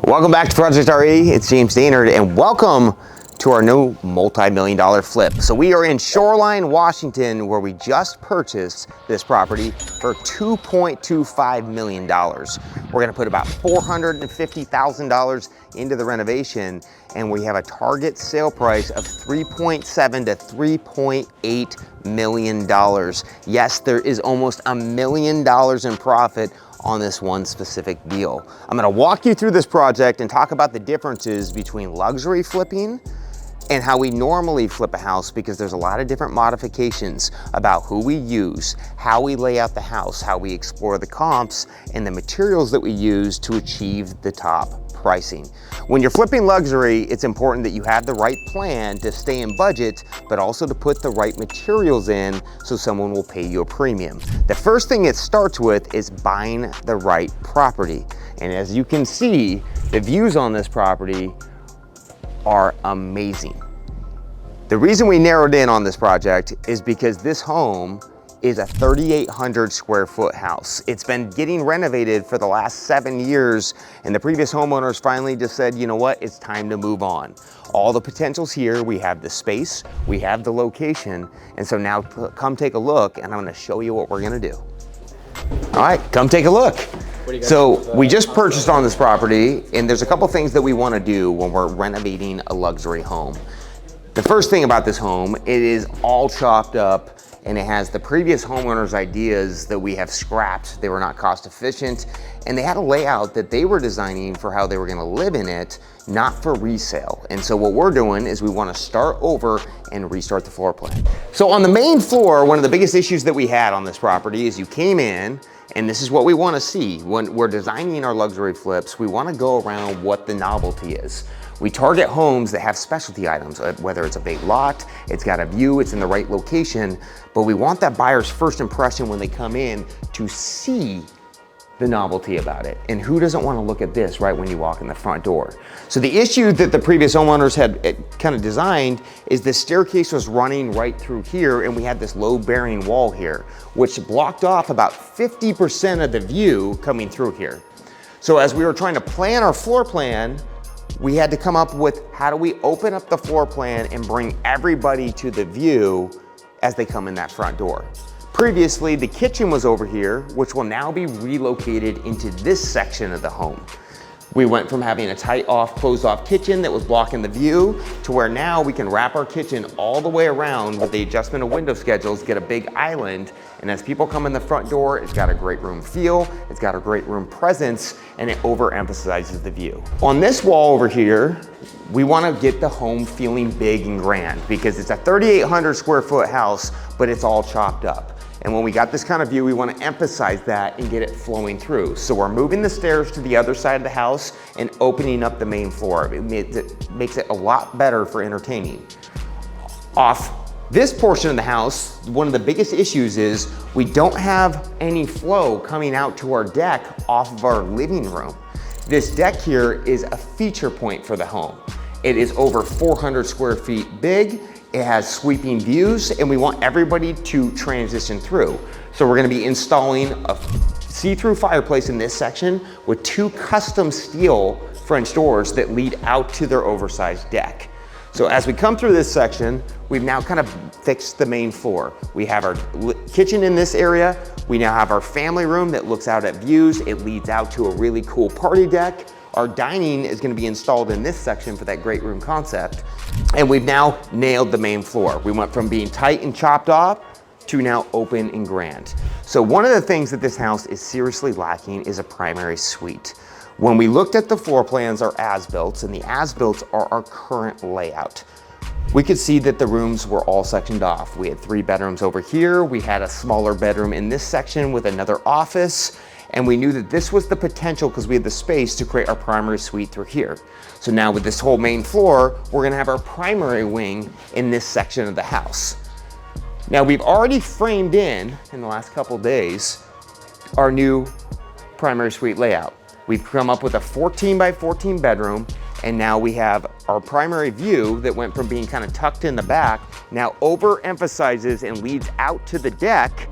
Welcome back to Project RE. It's James Dainard, and welcome to our new multi-million-dollar flip. So we are in Shoreline, Washington, where we just purchased this property for $2.25 million. We're gonna put about $450,000 into the renovation, and we have a target sale price of $3.7 to $3.8 million. Yes, there is almost $1 million in profit on this one specific deal. I'm gonna walk you through this project and talk about the differences between luxury flipping and how we normally flip a house, because there's a lot of different modifications about who we use, how we lay out the house, how we explore the comps, and the materials that we use to achieve the top pricing. When you're flipping luxury, it's important that you have the right plan to stay in budget, but also to put the right materials in so someone will pay you a premium. The first thing it starts with is buying the right property. And as you can see, the views on this property are amazing. The reason we narrowed in on this project is because this home is a 3,800 square foot house. It's been getting renovated for the last 7 years, and the previous homeowners finally just said, you know what, it's time to move on. All the potential's here. We have the space, we have the location, and so now come take a look, and I'm gonna show you what we're gonna do. All right, come take a look. So we just purchased on this property, and there's a couple things that we want to do when we're renovating a luxury home. The first thing about this home, it is all chopped up, and it has the previous homeowners' ideas that we have scrapped. They were not cost efficient, and they had a layout that they were designing for how they were going to live in it, not for resale. And so what we're doing is we want to start over and restart the floor plan. So on the main floor, one of the biggest issues that we had on this property is you came in, and this is what we want to see. When we're designing our luxury flips, we want to go around what the novelty is. We target homes that have specialty items, whether it's a big lot, it's got a view, it's in the right location, but we want that buyer's first impression when they come in to see the novelty about it. And who doesn't want to look at this right when you walk in the front door? So the issue that the previous homeowners had kind of designed is the staircase was running right through here, and we had this load-bearing wall here, which blocked off about 50% of the view coming through here. So as we were trying to plan our floor plan, we had to come up with how do we open up the floor plan and bring everybody to the view as they come in that front door. Previously, the kitchen was over here, which will now be relocated into this section of the home. We went from having a tight off, closed off kitchen that was blocking the view to where now we can wrap our kitchen all the way around with the adjustment of window schedules, get a big island, and as people come in the front door, it's got a great room feel, it's got a great room presence, and it overemphasizes the view. On this wall over here, we want to get the home feeling big and grand because it's a 3,800 square foot house, but it's all chopped up. And when we got this kind of view, we want to emphasize that and get it flowing through. So we're moving the stairs to the other side of the house and opening up the main floor. It makes it a lot better for entertaining. Off this portion of the house, one of the biggest issues is we don't have any flow coming out to our deck off of our living room. This deck here is a feature point for the home. It is over 400 square feet big. It has sweeping views, and we want everybody to transition through. So we're gonna be installing a see-through fireplace in this section with 2 custom steel French doors that lead out to their oversized deck. So as we come through this section, we've now kind of fixed the main floor. We have our kitchen in this area. We now have our family room that looks out at views. It leads out to a really cool party deck. Our dining is going to be installed in this section for that great room concept. And we've now nailed the main floor. We went from being tight and chopped off to now open and grand. So one of the things that this house is seriously lacking is a primary suite. When we looked at the floor plans, our as-builts, and the as-builts are our current layout, we could see that the rooms were all sectioned off. We had 3 bedrooms over here. We had a smaller bedroom in this section with another office. And we knew that this was the potential because we had the space to create our primary suite through here. So now with this whole main floor, we're gonna have our primary wing in this section of the house. Now we've already framed in the last couple days, our new primary suite layout. We've come up with a 14 by 14 bedroom, and now we have our primary view that went from being kind of tucked in the back, now overemphasizes and leads out to the deck,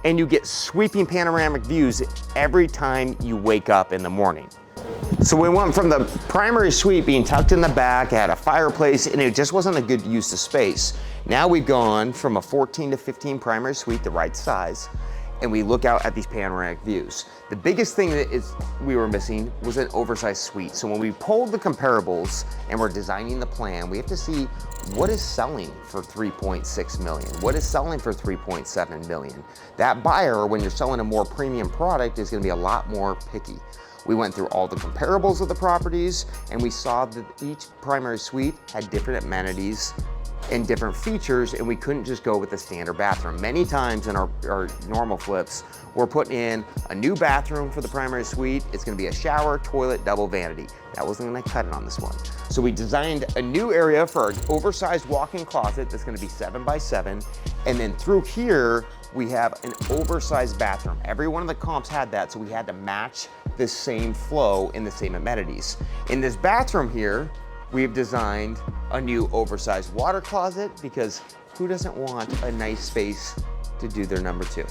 and you get sweeping panoramic views every time you wake up in the morning. So we went from the primary suite being tucked in the back, had a fireplace, and it just wasn't a good use of space. Now we've gone from a 14 to 15 primary suite, the right size, and we look out at these panoramic views. The biggest thing that we were missing was an oversized suite. So when we pulled the comparables and we're designing the plan, we have to see what is selling for 3.6 million? What is selling for 3.7 million? That buyer, when you're selling a more premium product, is gonna be a lot more picky. We went through all the comparables of the properties and we saw that each primary suite had different amenities and different features, and we couldn't just go with the standard bathroom. Many times in our normal flips, we're putting in a new bathroom for the primary suite. It's gonna be a shower, toilet, double vanity. That wasn't gonna cut it on this one. So we designed a new area for an oversized walk-in closet that's gonna be 7 by 7. And then through here, we have an oversized bathroom. Every one of the comps had that, so we had to match the same flow and the same amenities. In this bathroom here, we've designed a new oversized water closet, because who doesn't want a nice space to do their number 2?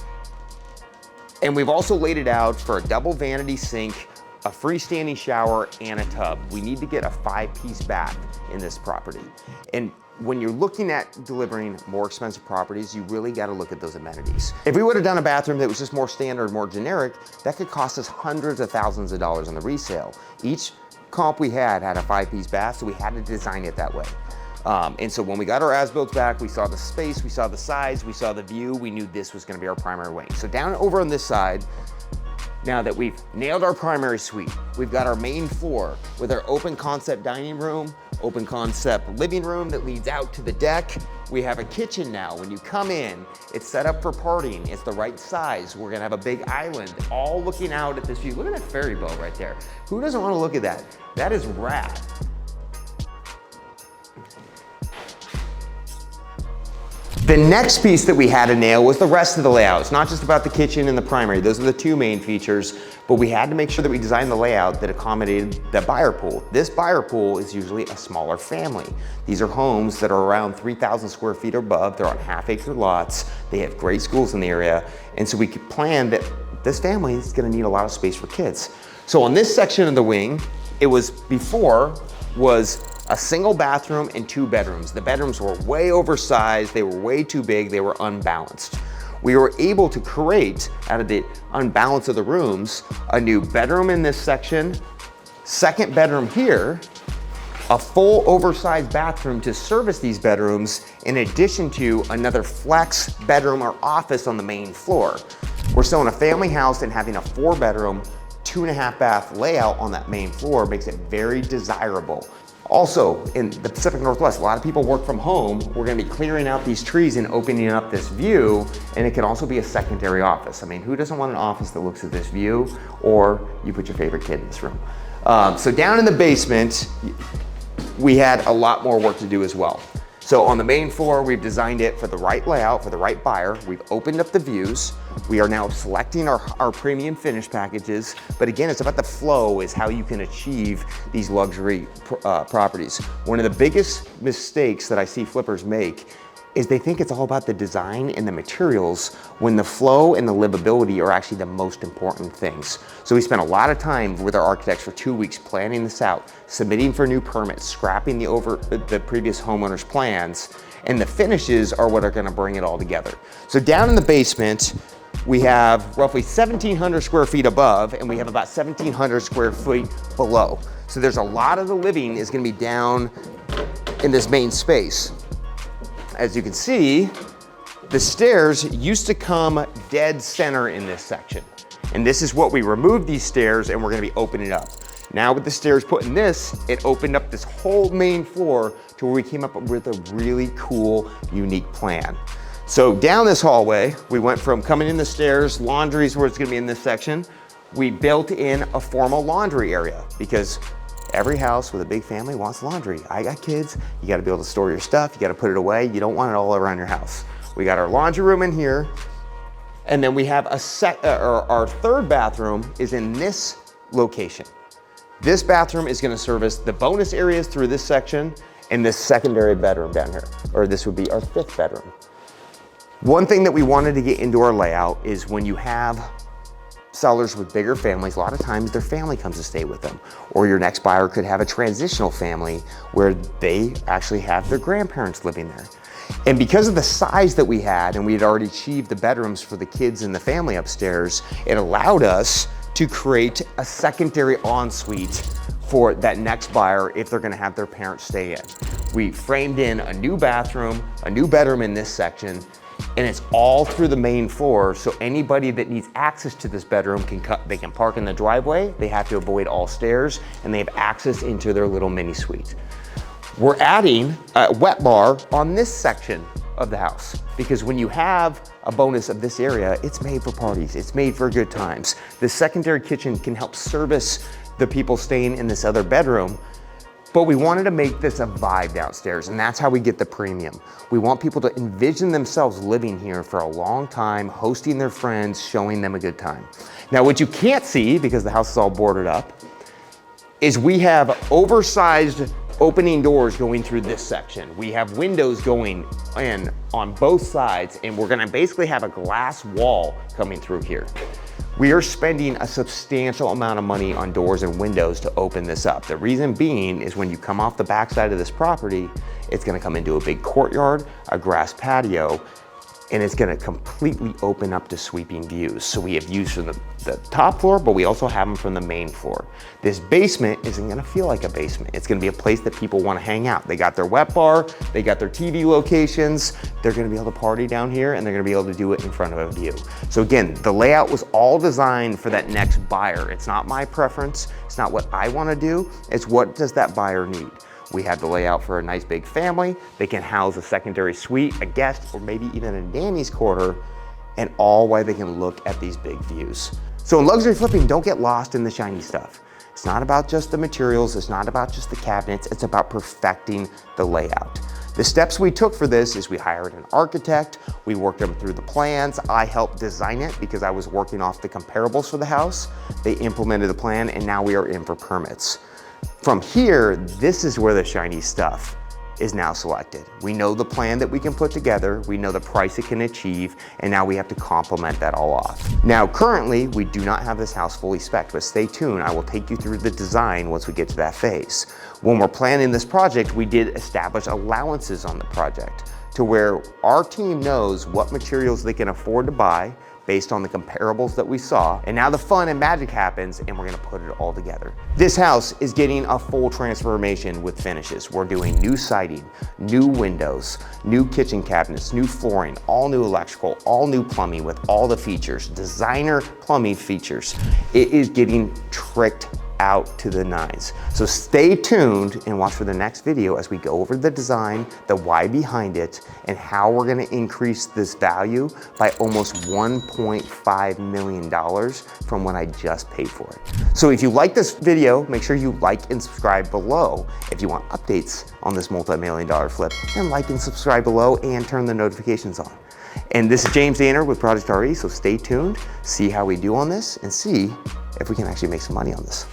And we've also laid it out for a double vanity sink, a freestanding shower, and a tub. We need to get a 5-piece bath in this property. And when you're looking at delivering more expensive properties, you really gotta look at those amenities. If we would've done a bathroom that was just more standard, more generic, that could cost us hundreds of thousands of dollars on the resale. Each comp we had a 5-piece bath, so we had to design it that way. And so when we got our as-builts back, we saw the space, we saw the size, we saw the view, we knew this was gonna be our primary wing. So down over on this side, now that we've nailed our primary suite, we've got our main floor with our open concept dining room, open concept living room that leads out to the deck. We have a kitchen now. When you come in, it's set up for partying. It's the right size. We're gonna have a big island, all looking out at this view. Look at that ferry boat right there. Who doesn't wanna look at that? That is rad. The next piece that we had to nail was the rest of the layout. It's not just about the kitchen and the primary. Those are the 2 main features, but we had to make sure that we designed the layout that accommodated the buyer pool. This buyer pool is usually a smaller family. These are homes that are around 3,000 square feet or above. They're on half-acre lots. They have great schools in the area. And so we could plan that this family is gonna need a lot of space for kids. So on this section of the wing, it was a single bathroom and 2 bedrooms. The bedrooms were way oversized, they were way too big, they were unbalanced. We were able to create, out of the unbalance of the rooms, a new bedroom in this section, second bedroom here, a full oversized bathroom to service these bedrooms, in addition to another flex bedroom or office on the main floor. We're selling a family house, and having a 4-bedroom, 2.5 bath layout on that main floor makes it very desirable. Also, in the Pacific Northwest, a lot of people work from home. We're gonna be clearing out these trees and opening up this view, and it can also be a secondary office. I mean, who doesn't want an office that looks at this view, or you put your favorite kid in this room? So down in the basement, we had a lot more work to do as well. So on the main floor, we've designed it for the right layout, for the right buyer. We've opened up the views. We are now selecting our premium finish packages. But again, it's about the flow, is how you can achieve these luxury properties. One of the biggest mistakes that I see flippers make is they think it's all about the design and the materials, when the flow and the livability are actually the most important things. So we spent a lot of time with our architects for 2 weeks planning this out, submitting for new permits, scrapping the previous homeowner's plans, and the finishes are what are gonna bring it all together. So down in the basement, we have roughly 1,700 square feet above, and we have about 1,700 square feet below. So there's a lot of the living is gonna be down in this main space. As you can see, the stairs used to come dead center in this section. And this is what we removed these stairs, and we're gonna be opening up. Now with the stairs put in this, it opened up this whole main floor to where we came up with a really cool, unique plan. So down this hallway, we went from coming in the stairs, laundry's where it's gonna be in this section. We built in a formal laundry area, because every house with a big family wants laundry. I got kids, you gotta be able to store your stuff, you gotta put it away, you don't want it all around your house. We got our laundry room in here, and then we have our 3rd bathroom is in this location. This bathroom is gonna service the bonus areas through this section, and this secondary bedroom down here, or this would be our 5th bedroom. One thing that we wanted to get into our layout is when you have sellers with bigger families, a lot of times their family comes to stay with them. Or your next buyer could have a transitional family where they actually have their grandparents living there. And because of the size that we had, and we had already achieved the bedrooms for the kids and the family upstairs, it allowed us to create a secondary ensuite for that next buyer if they're gonna have their parents stay in. We framed in a new bathroom, a new bedroom in this section, and it's all through the main floor, so anybody that needs access to this bedroom they can park in the driveway, they have to avoid all stairs, and they have access into their little mini suite. We're adding a wet bar on this section of the house, because when you have a bonus of this area, it's made for parties, it's made for good times. The secondary kitchen can help service the people staying in this other bedroom, but we wanted to make this a vibe downstairs, and that's how we get the premium. We want people to envision themselves living here for a long time, hosting their friends, showing them a good time. Now, what you can't see, because the house is all boarded up, is we have oversized opening doors going through this section. We have windows going in on both sides, and we're gonna basically have a glass wall coming through here. We are spending a substantial amount of money on doors and windows to open this up. The reason being is when you come off the backside of this property, it's gonna come into a big courtyard, a grass patio, and it's gonna completely open up to sweeping views. So we have views from the top floor, but we also have them from the main floor. This basement isn't gonna feel like a basement. It's gonna be a place that people wanna hang out. They got their wet bar, they got their TV locations, they're gonna be able to party down here, and they're gonna be able to do it in front of a view. So again, the layout was all designed for that next buyer. It's not my preference, it's not what I wanna do, it's what does that buyer need. We have the layout for a nice big family. They can house a secondary suite, a guest, or maybe even a nanny's quarter, and all while they can look at these big views. So in luxury flipping, don't get lost in the shiny stuff. It's not about just the materials, it's not about just the cabinets, it's about perfecting the layout. The steps we took for this is we hired an architect, we worked them through the plans, I helped design it because I was working off the comparables for the house. They implemented the plan, and now we are in for permits. From here, this is where the shiny stuff is now selected. We know the plan that we can put together, we know the price it can achieve, and now we have to complement that all off. Now, currently, we do not have this house fully spec'd, but stay tuned, I will take you through the design once we get to that phase. When we're planning this project, we did establish allowances on the project to where our team knows what materials they can afford to buy based on the comparables that we saw. And now the fun and magic happens, and we're gonna put it all together. This house is getting a full transformation with finishes. We're doing new siding, new windows, new kitchen cabinets, new flooring, all new electrical, all new plumbing with all the features, designer plumbing features. It is getting tricked out to the nines. So stay tuned and watch for the next video as we go over the design, the why behind it, and how we're gonna increase this value by almost $1.5 million from what I just paid for it. So if you like this video, make sure you like and subscribe below. If you want updates on this multi-million-dollar flip, then like and subscribe below and turn the notifications on. And this is James Dainard with Project RE, so stay tuned, see how we do on this, and see if we can actually make some money on this.